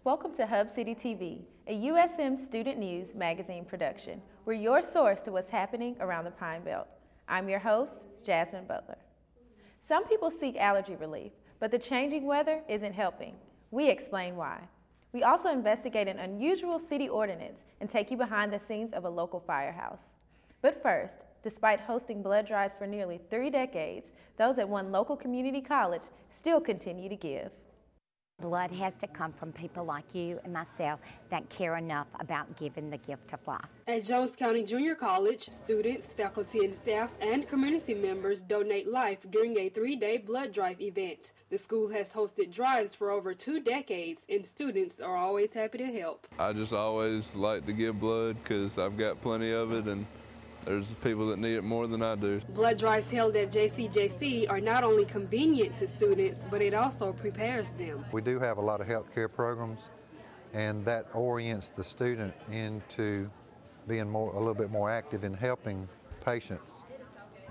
Welcome to Hub City TV, a USM student news magazine production. We're your source to what's happening around the Pine Belt. I'm your host, Jazmyne Butler. Some people seek allergy relief, but the changing weather isn't helping. We explain why. We also investigate an unusual city ordinance and take you behind the scenes of a local firehouse. But first, despite hosting blood drives for nearly 3 decades, those at one local community college still continue to give. Blood has to come from people like you and myself that care enough about giving the gift of life. At Jones County Junior College, students, faculty and staff, and community members donate life during a 3-day blood drive event. The school has hosted drives for over 2 decades, and students are always happy to help. I just always like to give blood because I've got plenty of it, and there's people that need it more than I do. Blood drives held at JCJC are not only convenient to students, but it also prepares them. We do have a lot of health care programs, and that orients the student into being a little bit more active in helping patients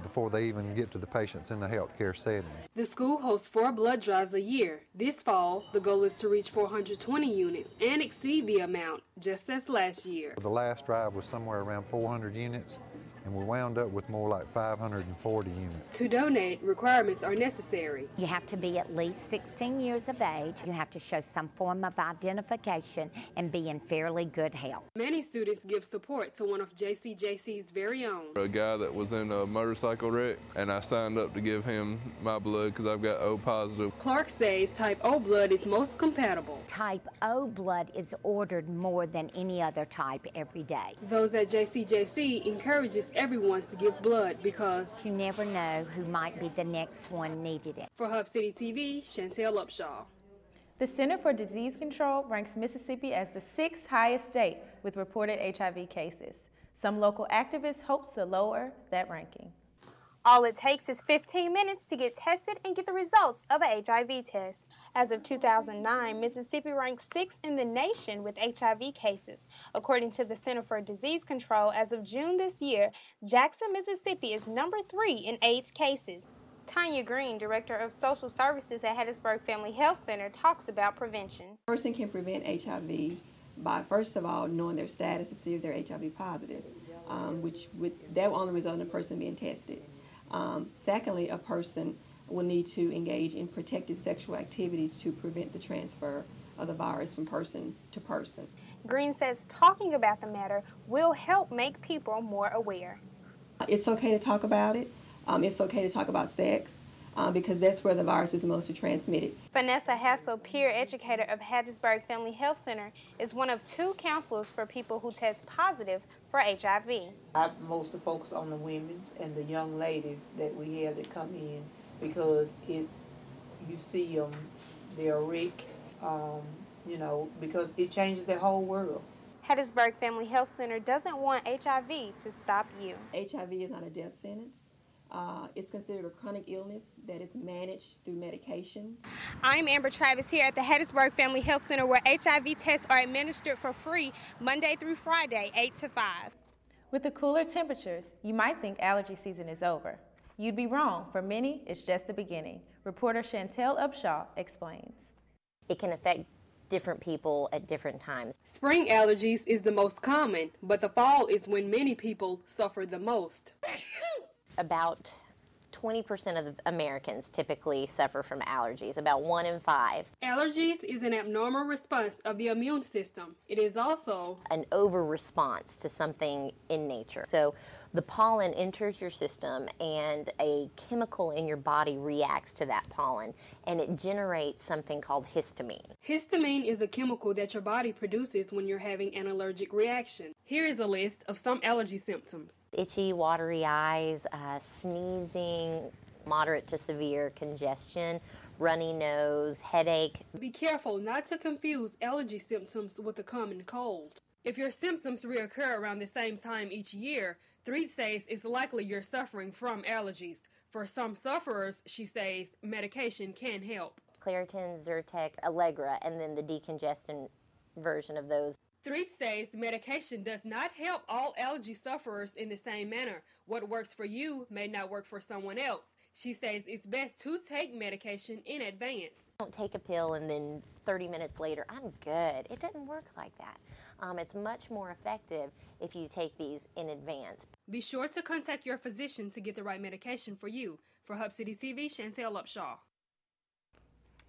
before they even get to the patients in the healthcare setting. The school hosts 4 blood drives a year. This fall, the goal is to reach 420 units and exceed the amount, just as last year. The last drive was somewhere around 400 units, and we wound up with more like 540 units. To donate, requirements are necessary. You have to be at least 16 years of age. You have to show some form of identification and be in fairly good health. Many students give support to one of JCJC's very own. A guy that was in a motorcycle wreck, and I signed up to give him my blood because I've got O positive. Clark says type O blood is most compatible. Type O blood is ordered more than any other type every day. Those at JCJC encourages everyone to give blood because you never know who might be the next one needed it. For Hub City TV, Chantel Upshaw. The Center for Disease Control ranks Mississippi as the 6th highest state with reported HIV cases. Some local activists hope to lower that ranking. All it takes is 15 minutes to get tested and get the results of an HIV test. As of 2009, Mississippi ranks 6th in the nation with HIV cases. According to the Center for Disease Control, as of June this year, Jackson, Mississippi is number 3 in AIDS cases. Tanya Green, Director of Social Services at Hattiesburg Family Health Center, talks about prevention. A person can prevent HIV by, first of all, knowing their status to see if they're HIV positive, that will only result in a person being tested. Secondly, a person will need to engage in protected sexual activity to prevent the transfer of the virus from person to person. Green says talking about the matter will help make people more aware. It's okay to talk about it. It's okay to talk about sex because that's where the virus is mostly transmitted. Vanessa Hassel, peer educator of Hattiesburg Family Health Center, is one of 2 counselors for people who test positive for HIV. I mostly focus on the women and the young ladies that we have that come in because you see them, they're weak, because it changes their whole world. Hattiesburg Family Health Center doesn't want HIV to stop you. HIV is not a death sentence. It's considered a chronic illness that is managed through medications. I'm Amber Travis here at the Hattiesburg Family Health Center where HIV tests are administered for free Monday through Friday, 8 to 5. With the cooler temperatures, you might think allergy season is over. You'd be wrong. For many, it's just the beginning. Reporter Chantel Upshaw explains. It can affect different people at different times. Spring allergies is the most common, but the fall is when many people suffer the most. About 20% of the Americans typically suffer from allergies, about 1 in 5. Allergies is an abnormal response of the immune system. It is also an over-response to something in nature. So the pollen enters your system and a chemical in your body reacts to that pollen and it generates something called histamine. Histamine is a chemical that your body produces when you're having an allergic reaction. Here is a list of some allergy symptoms. Itchy, watery eyes, sneezing, moderate to severe congestion, runny nose, headache. Be careful not to confuse allergy symptoms with a common cold. If your symptoms reoccur around the same time each year, Threed says it's likely you're suffering from allergies. For some sufferers, she says, medication can help. Claritin, Zyrtec, Allegra, and then the decongestant version of those. Threed says medication does not help all allergy sufferers in the same manner. What works for you may not work for someone else. She says it's best to take medication in advance. Don't take a pill and then 30 minutes later, I'm good. It doesn't work like that. It's much more effective if you take these in advance. Be sure to contact your physician to get the right medication for you. For Hub City TV, Chantel Upshaw.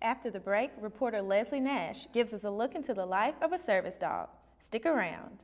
After the break, reporter Leslie Nash gives us a look into the life of a service dog. Stick around.